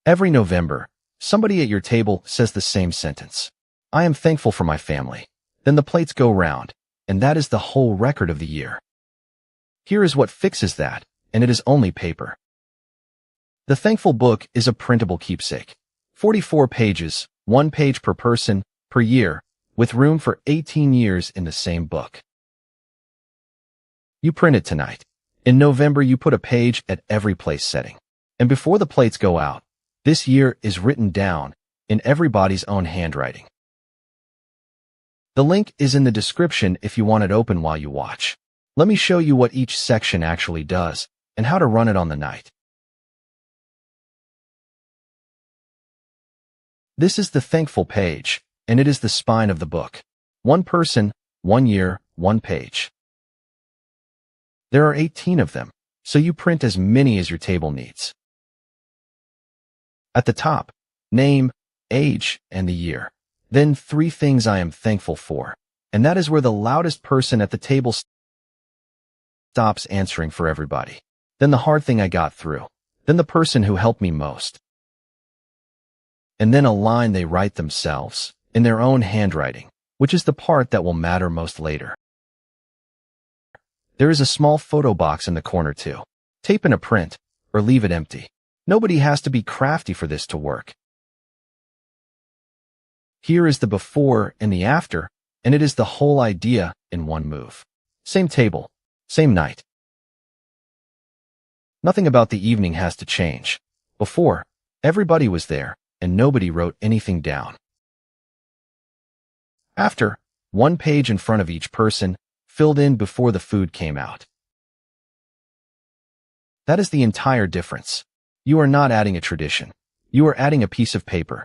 Every November, somebody at your table says the same sentence. I am thankful for my family. Then the plates go round, and that is the whole record of the year. Here is what fixes that, and it is only paper. The Thankful Book is a printable keepsake. 44 pages, 1 page per person, per year, with room for 18 years in the same book. You print it tonight. In November, you put a page at every place setting. And before the plates go out, this year is written down in everybody's own handwriting. The link is in the description if you want it open while you watch. Let me show you what each section actually does and how to run it on the night. This is the Thankful page, and it is the spine of the book. 1 person, 1 year, 1 page. There are 18 of them, so you print as many as your table needs. At the top, name, age, and the year. Then 3 things I am thankful for, and that is where the loudest person at the table stops answering for everybody. Then the hard thing I got through. Then the person who helped me most. And then a line they write themselves, in their own handwriting, which is the part that will matter most later. There is a small photo box in the corner too. Tape in a print, or leave it empty. Nobody has to be crafty for this to work. Here is the before and the after, and it is the whole idea in one move. Same table, same night. Nothing about the evening has to change. Before, everybody was there, and nobody wrote anything down. After, 1 page in front of each person, filled in before the food came out. That is the entire difference. You are not adding a tradition. You are adding a piece of paper.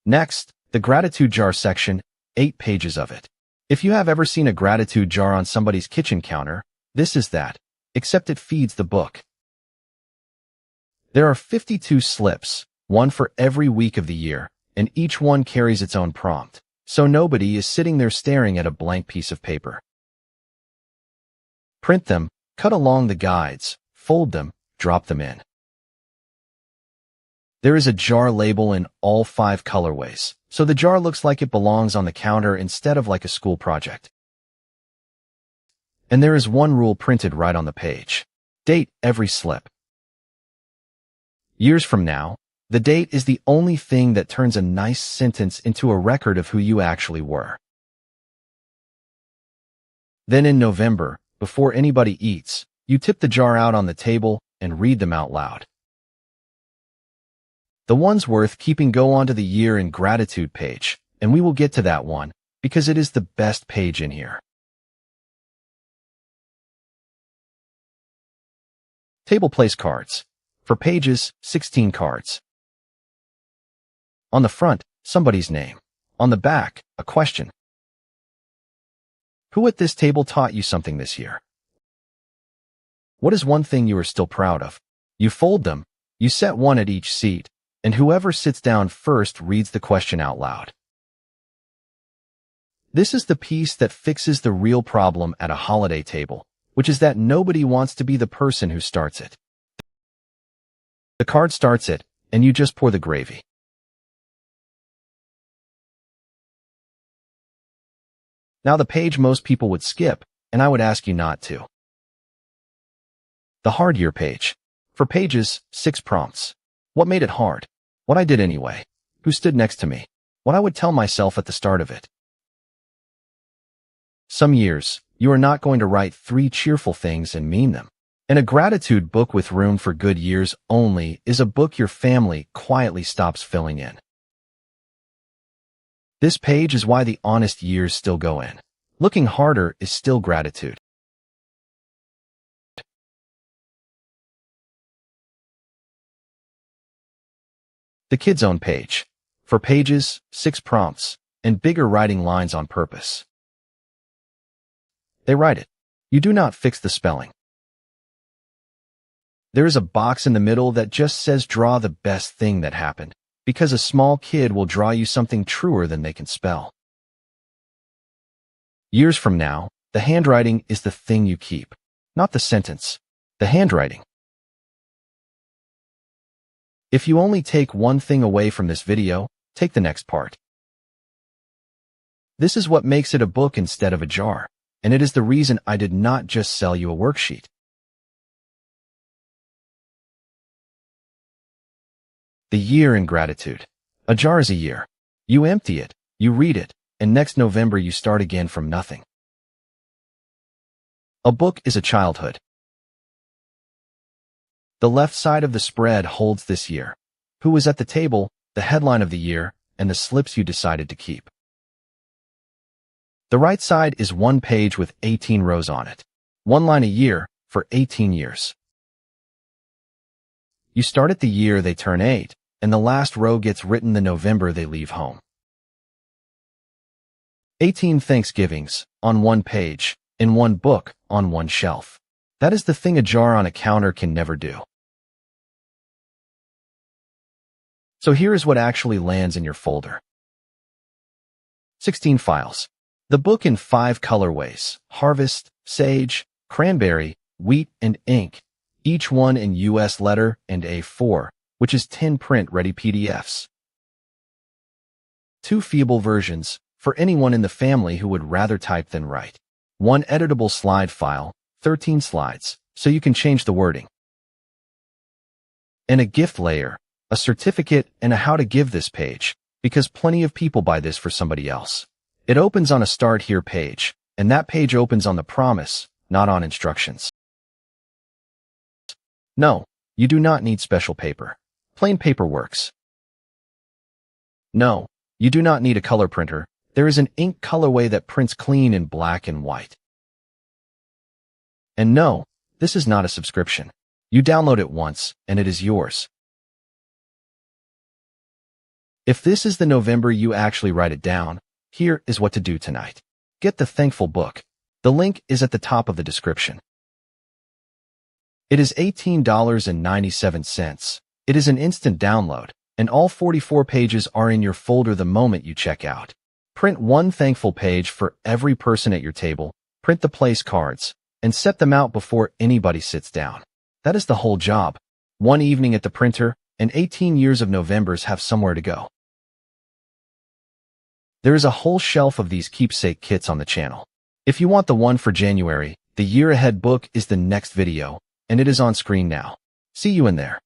Next, the gratitude jar section, 8 pages of it. If you have ever seen a gratitude jar on somebody's kitchen counter, this is that, except it feeds the book. There are 52 slips, 1 for every week of the year, and each one carries its own prompt, so nobody is sitting there staring at a blank piece of paper. Print them, cut along the guides, fold them, drop them in. There is a jar label in all 5 colorways, so the jar looks like it belongs on the counter instead of like a school project. And there is one rule printed right on the page. Date every slip. Years from now, the date is the only thing that turns a nice sentence into a record of who you actually were. Then in November, before anybody eats, you tip the jar out on the table and read them out loud. The ones worth keeping go onto the year in gratitude page, and we will get to that one, because it is the best page in here. Table place cards. For pages, 16 cards. On the front, somebody's name. On the back, a question. Who at this table taught you something this year? What is one thing you are still proud of? You fold them, you set one at each seat, and whoever sits down first reads the question out loud. This is the piece that fixes the real problem at a holiday table, which is that nobody wants to be the person who starts it. The card starts it, and you just pour the gravy. Now the page most people would skip, and I would ask you not to. The hard year page. For pages, 6 prompts. What made it hard? What I did anyway. Who stood next to me? What I would tell myself at the start of it. Some years, you are not going to write 3 cheerful things and mean them. And a gratitude book with room for good years only is a book your family quietly stops filling in. This page is why the honest years still go in. Looking harder is still gratitude. The Kids' Own page. For pages, 6 prompts, and bigger writing lines on purpose. They write it. You do not fix the spelling. There is a box in the middle that just says draw the best thing that happened, because a small kid will draw you something truer than they can spell. Years from now, the handwriting is the thing you keep, not the sentence, The handwriting. If you only take one thing away from this video, take the next part. This is what makes it a book instead of a jar, and it is the reason I did not just sell you a worksheet. The year in gratitude. A jar is a year. You empty it, you read it, and next November you start again from nothing. A book is a childhood. The left side of the spread holds this year, who was at the table, the headline of the year, and the slips you decided to keep. The right side is one page with 18 rows on it. One line a year for 18 years. You start at the year they turn 8, and the last row gets written the November they leave home. 18 Thanksgivings, on one page, in one book, on one shelf. That is the thing a jar on a counter can never do. So here is what actually lands in your folder. 16 files. The book in 5 colorways: Harvest, Sage, Cranberry, Wheat, and Ink, each one in US letter and A4, which is 10 print-ready PDFs. 2 feeble versions, for anyone in the family who would rather type than write. 1 editable slide file, 13 slides, so you can change the wording. And a gift layer, a certificate, and a how to give this page, because plenty of people buy this for somebody else. It opens on a Start Here page, and that page opens on the promise, not on instructions. No, you do not need special paper. Plain paper works. No, you do not need a color printer. There is an ink colorway that prints clean in black and white. And no, this is not a subscription. You download it once, and it is yours. If this is the November you actually write it down, here is what to do tonight. Get the Thankful book. The link is at the top of the description. It is $18.97. It is an instant download, and all 44 pages are in your folder the moment you check out. Print one Thankful page for every person at your table, print the place cards, and set them out before anybody sits down. That is the whole job. One evening at the printer, and 18 years of Novembers have somewhere to go. There is a whole shelf of these keepsake kits on the channel. If you want the one for January, the Year Ahead book is the next video, and it is on screen now. See you in there.